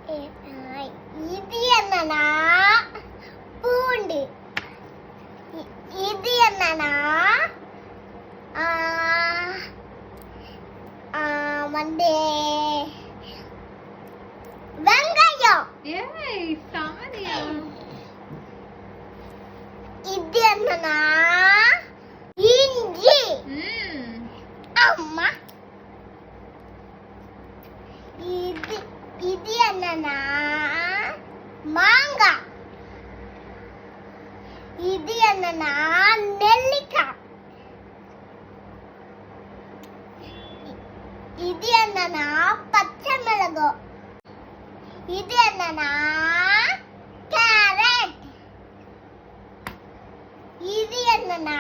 இது என்னன்னா பூண்டு. இது என்னன்னா வந்து வெங்காயம். இது என்னன்னா இஞ்சி. அம்மா இது என்னன்னா மாங்காய். இது என்னன்னா நெல்லிக்காய். இது என்னன்னா பச்சை மிளகு. இது என்னன்னா கேரட். இது என்னன்னா